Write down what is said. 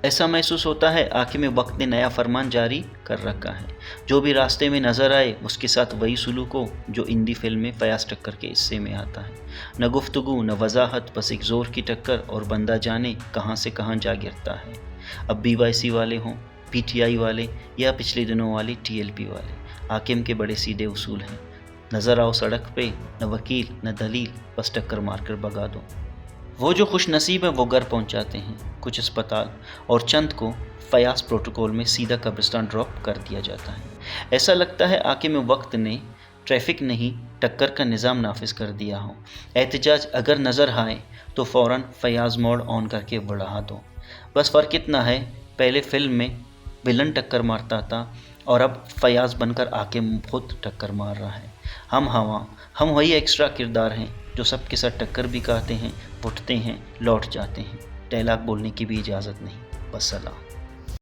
ایسا محسوس ہوتا ہے آخر میں وقت نے نیا فرمان جاری کر رکھا ہے، جو بھی راستے میں نظر آئے اس کے ساتھ وہی سلوک ہو جو ہندی فلم میں فیاض ٹکر کے حصے میں آتا ہے۔ نہ گفتگو نہ وضاحت، بس ایک زور کی ٹکر اور بندہ جانے کہاں سے کہاں جا گرتا ہے۔ اب BYC والے ہوں، PTI والے یا پچھلے دنوں والے TLP والے، حاکم کے بڑے سیدھے اصول ہیں: نظر آؤ سڑک پہ، نہ وکیل نہ دلیل، بس ٹکر مار کر بھگا دو۔ وہ جو خوش نصیب ہیں وہ گھر پہنچاتے ہیں، کچھ اسپتال، اور چند کو فیاض پروٹوکول میں سیدھا قبرستان ڈراپ کر دیا جاتا ہے۔ ایسا لگتا ہے آخر میں وقت نے ٹریفک نہیں ٹکر کا نظام نافذ کر دیا ہو۔ احتجاج اگر نظر آئے تو فوراً فیاض موڈ آن کر کے بڑھا دو۔ بس فرق اتنا ہے، پہلے فلم میں ویلن ٹکر مارتا تھا اور اب فیاض بن کر حاکم خود ٹکر مار رہا ہے۔ ہم وہی ایکسٹرا کردار ہیں جو سب کے ساتھ ٹکر بھی کھاتے ہیں، اٹھتے ہیں، لوٹ جاتے ہیں۔ ڈائلاگ بولنے کی بھی اجازت نہیں، بس سلام۔